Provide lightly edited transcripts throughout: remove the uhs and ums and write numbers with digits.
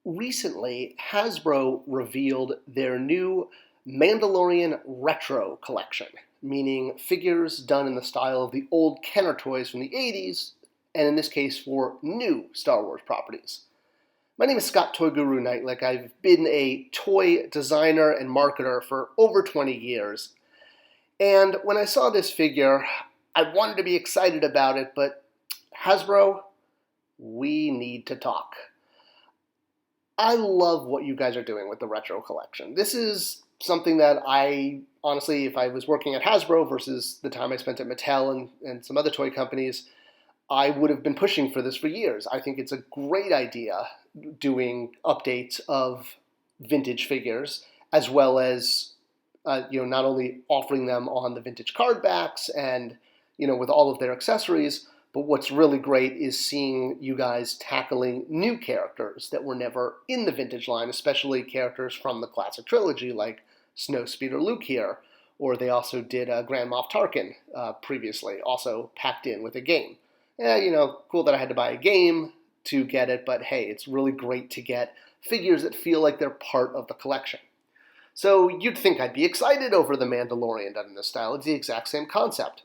Recently, Hasbro revealed their new Mandalorian retro collection, meaning figures done in the style of the old Kenner toys from the 80s, and in this case for new Star Wars properties. My name is ToyGuru Neitlich. I've been a toy designer and marketer for over 20 years, and when I saw this figure, I wanted to be excited about it, but Hasbro, we need to talk. I love what you guys are doing with the retro collection. This is something that I, honestly, if I was working at Hasbro versus the time I spent at Mattel and some other toy companies, I would have been pushing for this for years. I think it's a great idea doing updates of vintage figures, as well as not only offering them on the vintage card backs and with all of their accessories, but what's really great is seeing you guys tackling new characters that were never in the vintage line, especially characters from the classic trilogy like Snowspeeder Luke here, or they also did Grand Moff Tarkin previously, also packed in with a game. Yeah, cool that I had to buy a game to get it, but hey, it's really great to get figures that feel like they're part of the collection. So you'd think I'd be excited over the Mandalorian done in this style. It's the exact same concept.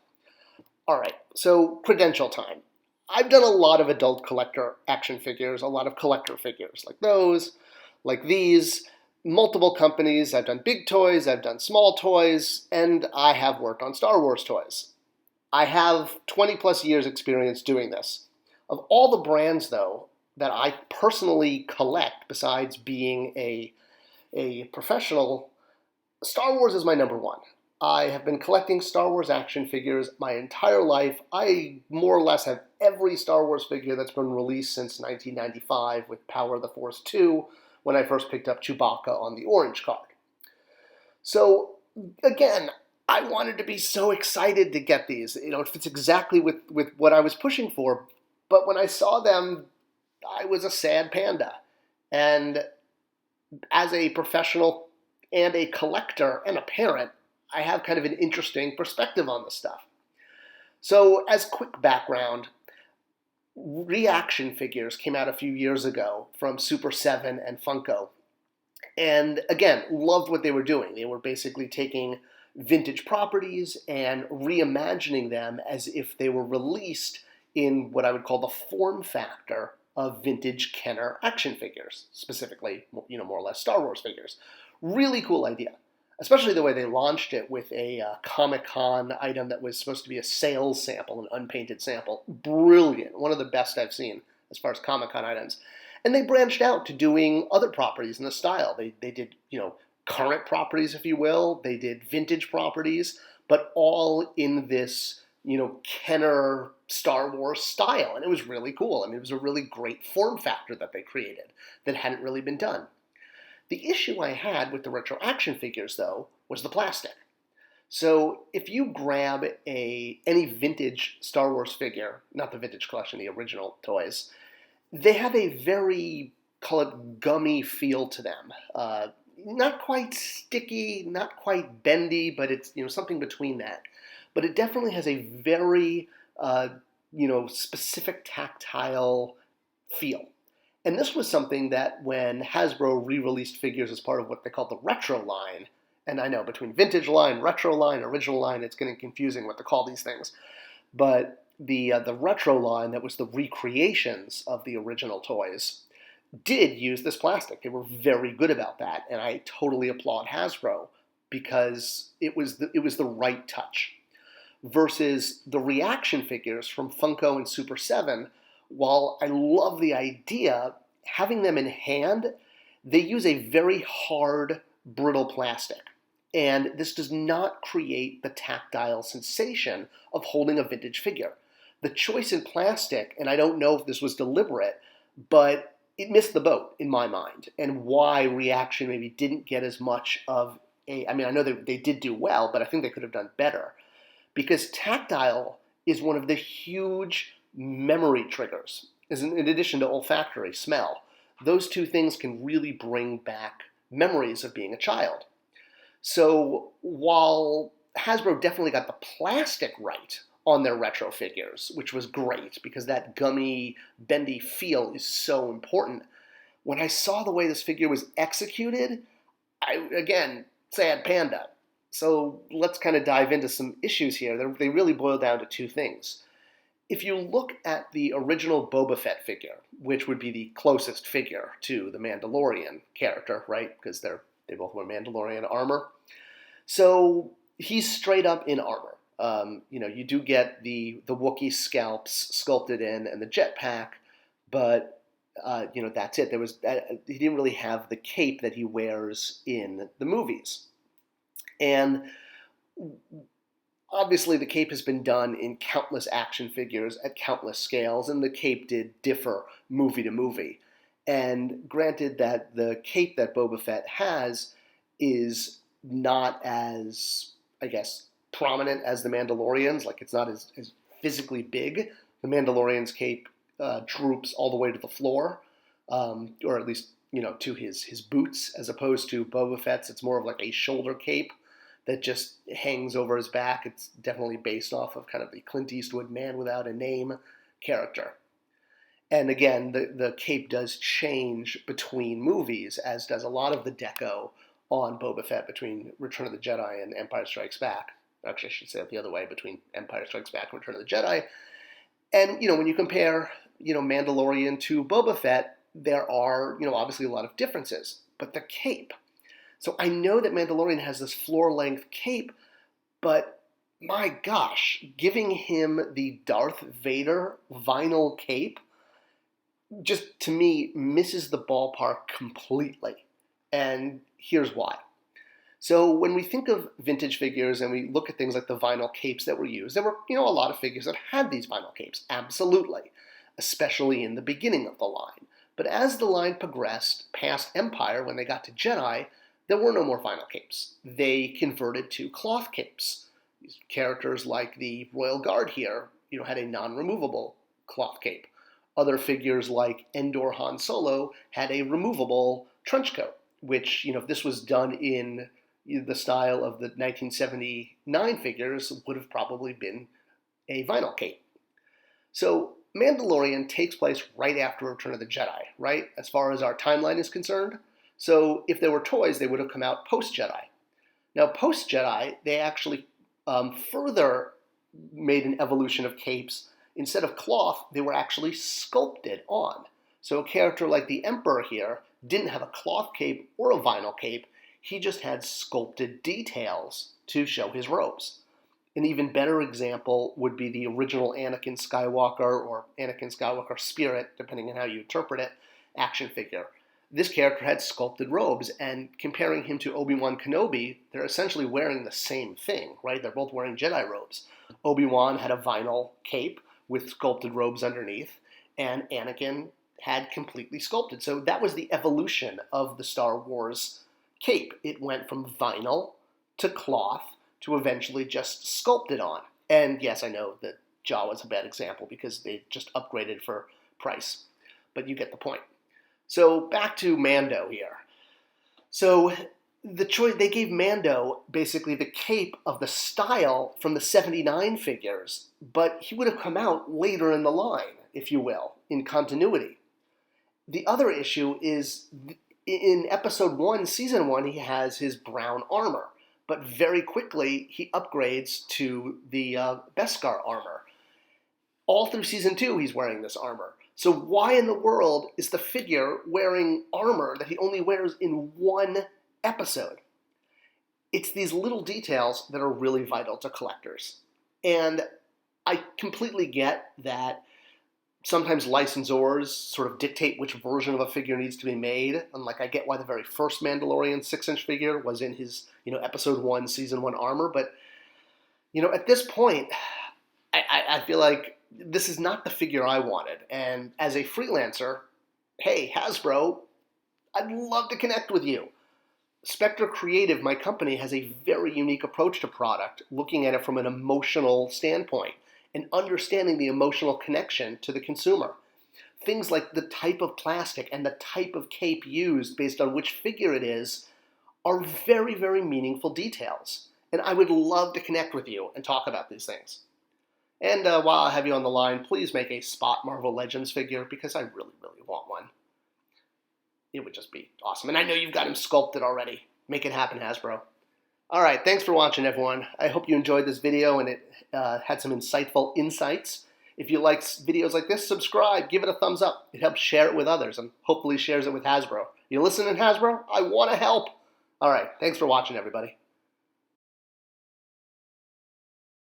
All right, so credential time. I've done a lot of adult collector action figures, a lot of collector figures like those, like these, multiple companies. I've done big toys, I've done small toys, and I have worked on Star Wars toys. I have 20 plus years experience doing this. Of all the brands, though, that I personally collect, besides being a professional, Star Wars is my number one. I have been collecting Star Wars action figures my entire life. I more or less have every Star Wars figure that's been released since 1995 with Power of the Force 2, when I first picked up Chewbacca on the orange card. So, again, I wanted to be so excited to get these. It fits exactly with what I was pushing for. But when I saw them, I was a sad panda. And as a professional and a collector and a parent, I have kind of an interesting perspective on this stuff. So as quick background, reaction figures came out a few years ago from Super 7 and Funko. And again, loved what they were doing. They were basically taking vintage properties and reimagining them as if they were released in what I would call the form factor of vintage Kenner action figures, specifically, more or less Star Wars figures. Really cool idea. Especially the way they launched it with a Comic-Con item that was supposed to be a sales sample, an unpainted sample. Brilliant. One of the best I've seen as far as Comic-Con items. And they branched out to doing other properties in the style. They did, current properties, if you will. They did vintage properties, but all in this, Kenner Star Wars style. And it was really cool. I mean, it was a really great form factor that they created that hadn't really been done. The issue I had with the retro action figures, though, was the plastic. So if you grab any vintage Star Wars figure, not the vintage collection, the original toys, they have a very, call it gummy feel to them. Not quite sticky, not quite bendy, but it's something between that. But it definitely has a very specific tactile feel. And this was something that when Hasbro re-released figures as part of what they called the retro line, and I know between vintage line, retro line, original line, it's getting confusing what to call these things, but the retro line that was the recreations of the original toys did use this plastic. They were very good about that, and I totally applaud Hasbro because it was the right touch. Versus the reaction figures from Funko and Super 7, while I love the idea, having them in hand, they use a very hard, brittle plastic. And this does not create the tactile sensation of holding a vintage figure. The choice in plastic, and I don't know if this was deliberate, but it missed the boat in my mind, and why reaction maybe didn't get as much of I know they did do well, but I think they could have done better. Because tactile is one of the huge memory triggers, in addition to olfactory, smell. Those two things can really bring back memories of being a child. So while Hasbro definitely got the plastic right on their retro figures, which was great because that gummy, bendy feel is so important, When I saw the way this figure was executed, again, sad panda. So let's kind of dive into some issues here. They really boil down to two things. If you look at the original Boba Fett figure, which would be the closest figure to the Mandalorian character, right? Because they both wear Mandalorian armor. So he's straight up in armor. You do get the Wookiee scalps sculpted in and the jetpack, but that's it. He didn't really have the cape that he wears in the movies, and obviously the cape has been done in countless action figures at countless scales, and the cape did differ movie to movie. And granted that the cape that Boba Fett has is not as, I guess, prominent as the Mandalorian's. Like, it's not as physically big. The Mandalorian's cape droops all the way to the floor, or at least, to his boots, as opposed to Boba Fett's. It's more of like a shoulder cape that just hangs over his back. It's definitely based off of kind of the Clint Eastwood Man Without a Name character. And again, the cape does change between movies, as does a lot of the deco on Boba Fett between Return of the Jedi and Empire Strikes Back. Actually, I should say it the other way, between Empire Strikes Back and Return of the Jedi. And, when you compare, Mandalorian to Boba Fett, there are, obviously a lot of differences. But the cape. So I know that Mandalorian has this floor-length cape, but my gosh, giving him the Darth Vader vinyl cape just, to me, misses the ballpark completely. And here's why. So when we think of vintage figures and we look at things like the vinyl capes that were used, there were, a lot of figures that had these vinyl capes, absolutely, especially in the beginning of the line. But as the line progressed past Empire, when they got to Jedi, there were no more vinyl capes. They converted to cloth capes. These characters like the Royal Guard here, had a non-removable cloth cape. Other figures like Endor Han Solo had a removable trench coat, which, if this was done in the style of the 1979 figures, would have probably been a vinyl cape. So Mandalorian takes place right after Return of the Jedi, right? As far as our timeline is concerned. So if there were toys, they would have come out post-Jedi. Now, post-Jedi, they actually further made an evolution of capes. Instead of cloth, they were actually sculpted on. So a character like the Emperor here didn't have a cloth cape or a vinyl cape. He just had sculpted details to show his robes. An even better example would be the original Anakin Skywalker, or Anakin Skywalker Spirit, depending on how you interpret it, action figure. This character had sculpted robes, and comparing him to Obi-Wan Kenobi, they're essentially wearing the same thing, right? They're both wearing Jedi robes. Obi-Wan had a vinyl cape with sculpted robes underneath, and Anakin had completely sculpted. So that was the evolution of the Star Wars cape. It went from vinyl to cloth to eventually just sculpted on. And yes, I know that Jawa's a bad example because they just upgraded for price, but you get the point. So back to Mando here. So the choice they gave Mando basically the cape of the style from the 79 figures, but he would have come out later in the line, if you will, in continuity. The other issue is in Episode 1, Season 1, he has his brown armor, but very quickly he upgrades to the Beskar armor. All through Season 2, he's wearing this armor. So why in the world is the figure wearing armor that he only wears in one episode? It's these little details that are really vital to collectors. And I completely get that sometimes licensors sort of dictate which version of a figure needs to be made. And I get why the very first Mandalorian 6-inch figure was in his, Episode 1, Season 1 armor. But, at this point, I feel like this is not the figure I wanted. And as a freelancer, hey, Hasbro, I'd love to connect with you. Spectre Creative, my company, has a very unique approach to product, looking at it from an emotional standpoint and understanding the emotional connection to the consumer. Things like the type of plastic and the type of cape used based on which figure it is are very, very meaningful details. And I would love to connect with you and talk about these things. And while I have you on the line, please make a Spot Marvel Legends figure because I really, really want one. it would just be awesome. And I know you've got him sculpted already. Make it happen, Hasbro. All right, thanks for watching, everyone. I hope you enjoyed this video and it had some insightful insights. If you like videos like this, subscribe, give it a thumbs up. It helps share it with others and hopefully shares it with Hasbro. You listening, Hasbro? I want to help. All right, thanks for watching, everybody.